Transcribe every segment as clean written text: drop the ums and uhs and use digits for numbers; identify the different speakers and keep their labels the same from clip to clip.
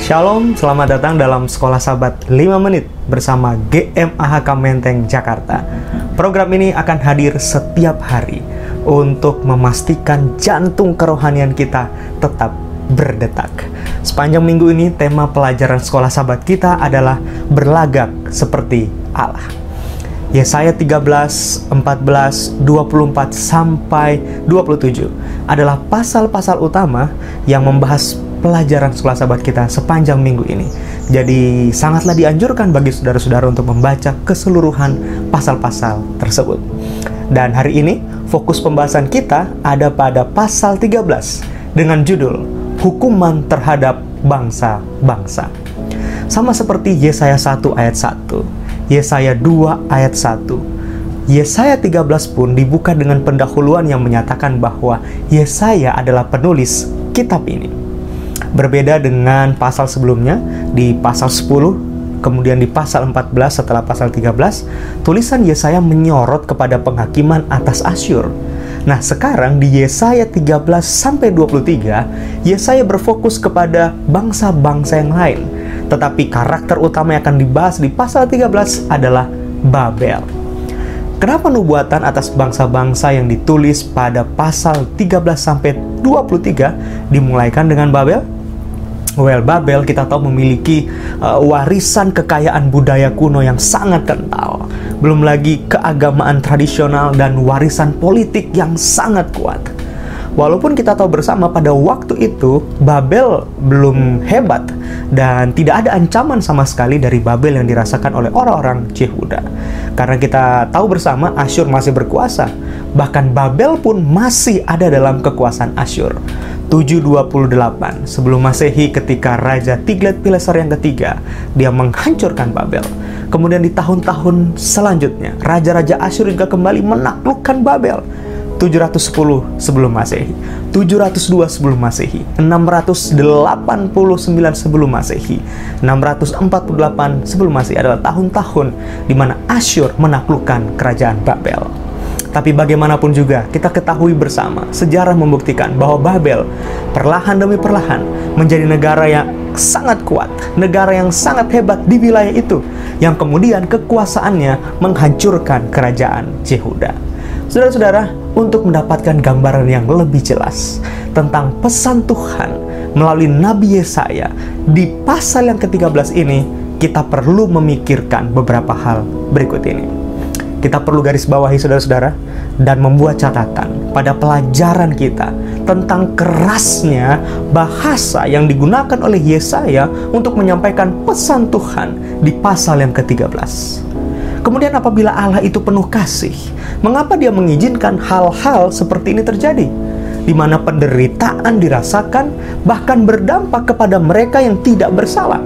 Speaker 1: Shalom, selamat datang dalam Sekolah Sabat 5 Menit bersama GMAHK Menteng Jakarta. Program ini akan hadir setiap hari untuk memastikan jantung kerohanian kita tetap berdetak. Sepanjang minggu ini, tema pelajaran Sekolah Sabat kita adalah berlagak seperti Allah. Yesaya 13, 14, 24 sampai 27 adalah pasal-pasal utama yang membahas pelajaran Sekolah Sabat kita sepanjang minggu ini. Jadi sangatlah dianjurkan bagi saudara-saudara untuk membaca keseluruhan pasal-pasal tersebut. Dan hari ini fokus pembahasan kita ada pada pasal 13 dengan judul Hukuman Terhadap Bangsa-Bangsa. Sama seperti Yesaya 1 ayat 1, Yesaya 2 ayat 1, Yesaya 13 pun dibuka dengan pendahuluan yang menyatakan bahwa Yesaya adalah penulis kitab ini. Berbeda dengan pasal sebelumnya, di pasal 10, kemudian di pasal 14 setelah pasal 13, tulisan Yesaya menyorot kepada penghakiman atas Asyur. Nah, sekarang di Yesaya 13 sampai 23, Yesaya berfokus kepada bangsa-bangsa yang lain. Tetapi karakter utama yang akan dibahas di pasal 13 adalah Babel. Kenapa nubuatan atas bangsa-bangsa yang ditulis pada pasal 13 sampai 23 dimulaikan dengan Babel? Well, Babel kita tahu memiliki warisan kekayaan budaya kuno yang sangat kental. Belum lagi keagamaan tradisional dan warisan politik yang sangat kuat. Walaupun kita tahu bersama pada waktu itu Babel belum hebat dan tidak ada ancaman sama sekali dari Babel yang dirasakan oleh orang-orang Yehuda. Karena kita tahu bersama Asyur masih berkuasa. Bahkan Babel pun masih ada dalam kekuasaan Asyur. 728 sebelum Masehi, ketika Raja Tiglat-Pileser yang ketiga dia menghancurkan Babel. Kemudian di tahun-tahun selanjutnya Raja-Raja Asyur juga kembali menaklukkan Babel. 710 sebelum Masehi, 702 sebelum Masehi, 689 sebelum Masehi, 648 sebelum Masehi adalah tahun-tahun di mana Asyur menaklukkan kerajaan Babel. Tapi bagaimanapun juga, kita ketahui bersama, sejarah membuktikan bahwa Babel perlahan demi perlahan menjadi negara yang sangat kuat, negara yang sangat hebat di wilayah itu, yang kemudian kekuasaannya menghancurkan kerajaan Yehuda. Saudara-saudara, untuk mendapatkan gambaran yang lebih jelas tentang pesan Tuhan melalui Nabi Yesaya di pasal yang ke-13 ini, kita perlu memikirkan beberapa hal berikut ini. Kita perlu garis bawahi saudara-saudara dan membuat catatan pada pelajaran kita tentang kerasnya bahasa yang digunakan oleh Yesaya untuk menyampaikan pesan Tuhan di pasal yang ke-13. Kemudian apabila Allah itu penuh kasih, mengapa dia mengizinkan hal-hal seperti ini terjadi? Di mana penderitaan dirasakan bahkan berdampak kepada mereka yang tidak bersalah.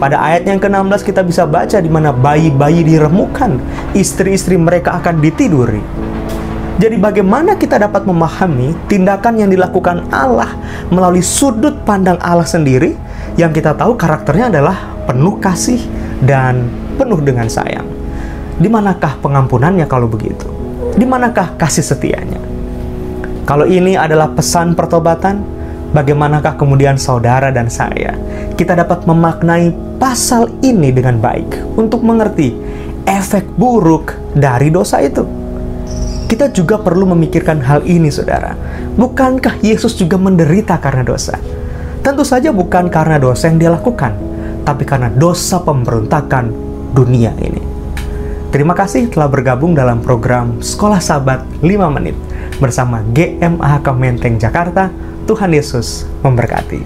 Speaker 1: Pada ayat yang ke-16 kita bisa baca di mana bayi-bayi diremukan, istri-istri mereka akan ditiduri. Jadi bagaimana kita dapat memahami tindakan yang dilakukan Allah melalui sudut pandang Allah sendiri, yang kita tahu karakternya adalah penuh kasih dan penuh dengan sayang. Di manakah pengampunannya kalau begitu? Di manakah kasih setianya? Kalau ini adalah pesan pertobatan, bagaimanakah kemudian saudara dan saya, kita dapat memaknai pasal ini dengan baik untuk mengerti efek buruk dari dosa itu? Kita juga perlu memikirkan hal ini, saudara. Bukankah Yesus juga menderita karena dosa? Tentu saja bukan karena dosa yang dia lakukan, tapi karena dosa pemberontakan dunia ini. Terima kasih telah bergabung dalam program Sekolah Sabat 5 Menit bersama GMAHK Menteng Jakarta. Tuhan Yesus memberkati.